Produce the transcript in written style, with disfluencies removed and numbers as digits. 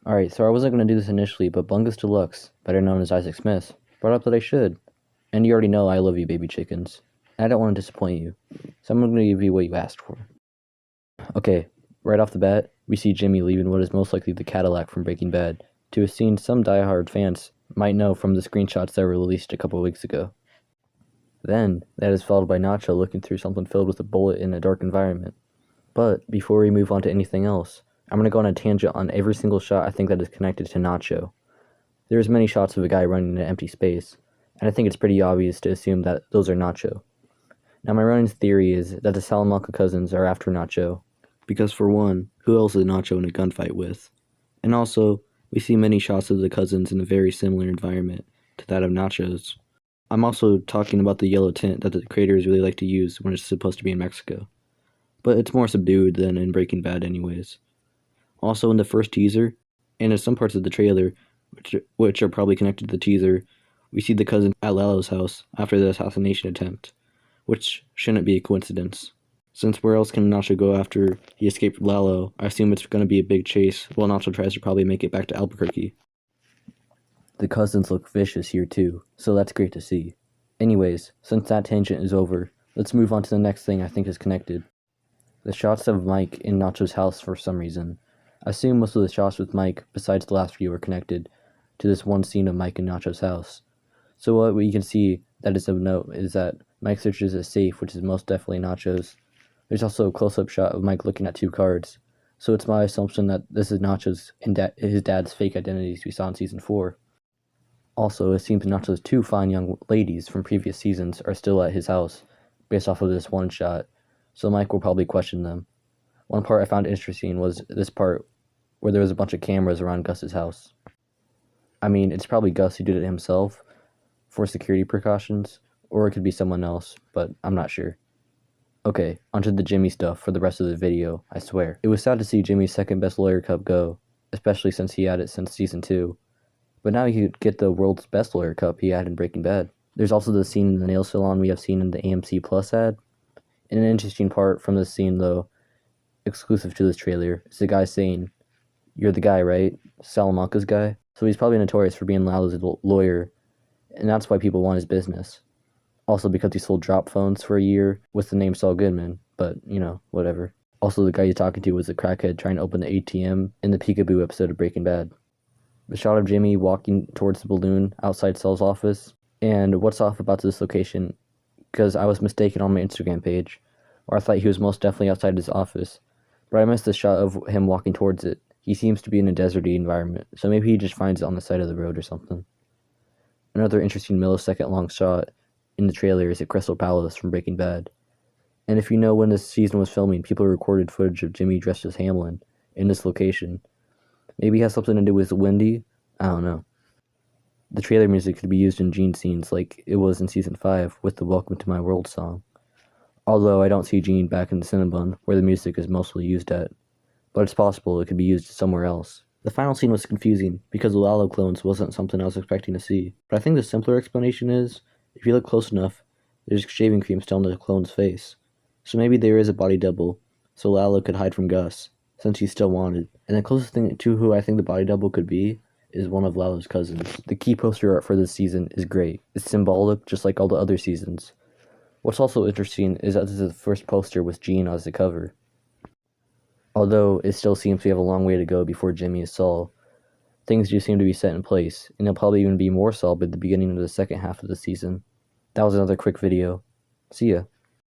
Alright, so I wasn't going to do this initially, but Bungus Deluxe, better known as Isaac Smith, brought up that I should. And you already know I love you, baby chickens. I don't want to disappoint you, so I'm going to give you what you asked for. Okay, right off the bat, we see Jimmy leaving what is most likely the Cadillac from Breaking Bad, to a scene some diehard fans might know from the screenshots that were released a couple weeks ago. Then, that is followed by Nacho looking through something filled with a bullet in a dark environment. But, before we move on to anything else, I'm going to go on a tangent on every single shot I think that is connected to Nacho. There's many shots of a guy running in an empty space, and I think it's pretty obvious to assume that those are Nacho. Now my running theory is that the Salamanca cousins are after Nacho, because for one, who else is Nacho in a gunfight with? And also, we see many shots of the cousins in a very similar environment to that of Nacho's. I'm also talking about the yellow tint that the creators really like to use when it's supposed to be in Mexico. But it's more subdued than in Breaking Bad anyways. Also in the first teaser, and in some parts of the trailer, which are probably connected to the teaser, we see the cousin at Lalo's house after the assassination attempt, which shouldn't be a coincidence. Since where else can Nacho go after he escaped Lalo, I assume it's going to be a big chase while Nacho tries to probably make it back to Albuquerque. The cousins look vicious here too, so that's great to see. Anyways, since that tangent is over, let's move on to the next thing I think is connected. The shots of Mike in Nacho's house for some reason. I assume most of the shots with Mike, besides the last few, are connected to this one scene of Mike in Nacho's house. So what we can see that is of note is that Mike searches a safe, which is most definitely Nacho's. There's also a close-up shot of Mike looking at two cards, so it's my assumption that this is Nacho's and his dad's fake identities we saw in Season 4. Also, it seems Nacho's two fine young ladies from previous seasons are still at his house, based off of this one shot, so Mike will probably question them. One part I found interesting was this part where there was a bunch of cameras around Gus's house. I mean, it's probably Gus who did it himself for security precautions, or it could be someone else, but I'm not sure. Okay, onto the Jimmy stuff for the rest of the video, I swear. It was sad to see Jimmy's second best lawyer cup go, especially since he had it since Season 2. But now he could get the world's best lawyer cup he had in Breaking Bad. There's also the scene in the nail salon we have seen in the AMC Plus ad. And an interesting part from this scene, though, exclusive to this trailer, is the guy saying, "You're the guy, right? Salamanca's guy?" So he's probably notorious for being Lalo's lawyer, and that's why people want his business. Also because he sold drop phones for a year with the name Saul Goodman, but, you know, whatever. Also the guy he's talking to was a crackhead trying to open the ATM in the Peekaboo episode of Breaking Bad. The shot of Jimmy walking towards the balloon outside Saul's office, and what's off about this location, because I was mistaken on my Instagram page, or I thought he was most definitely outside his office, but I missed the shot of him walking towards it. He seems to be in a deserty environment, so maybe he just finds it on the side of the road or something. Another interesting millisecond long shot in the trailer is at Crystal Palace from Breaking Bad. And if you know when this season was filming, people recorded footage of Jimmy dressed as Hamlin in this location. Maybe it has something to do with Wendy? I don't know. The trailer music could be used in Gene scenes like it was in Season 5 with the Welcome to My World song. Although I don't see Gene back in the Cinnabon, where the music is mostly used at. But it's possible it could be used somewhere else. The final scene was confusing, because the Lalo clones wasn't something I was expecting to see. But I think the simpler explanation is, if you look close enough, there's shaving cream still on the clone's face. So maybe there is a body double, so Lalo could hide from Gus, since he's still wanted. And the closest thing to who I think the body double could be is one of Lalo's cousins. The key poster art for this season is great. It's symbolic, just like all the other seasons. What's also interesting is that this is the first poster with Gene as the cover. Although it still seems we have a long way to go before Jimmy is Saul, things do seem to be set in place, and he'll probably even be more Saul by the beginning of the second half of the season. That was another quick video. See ya.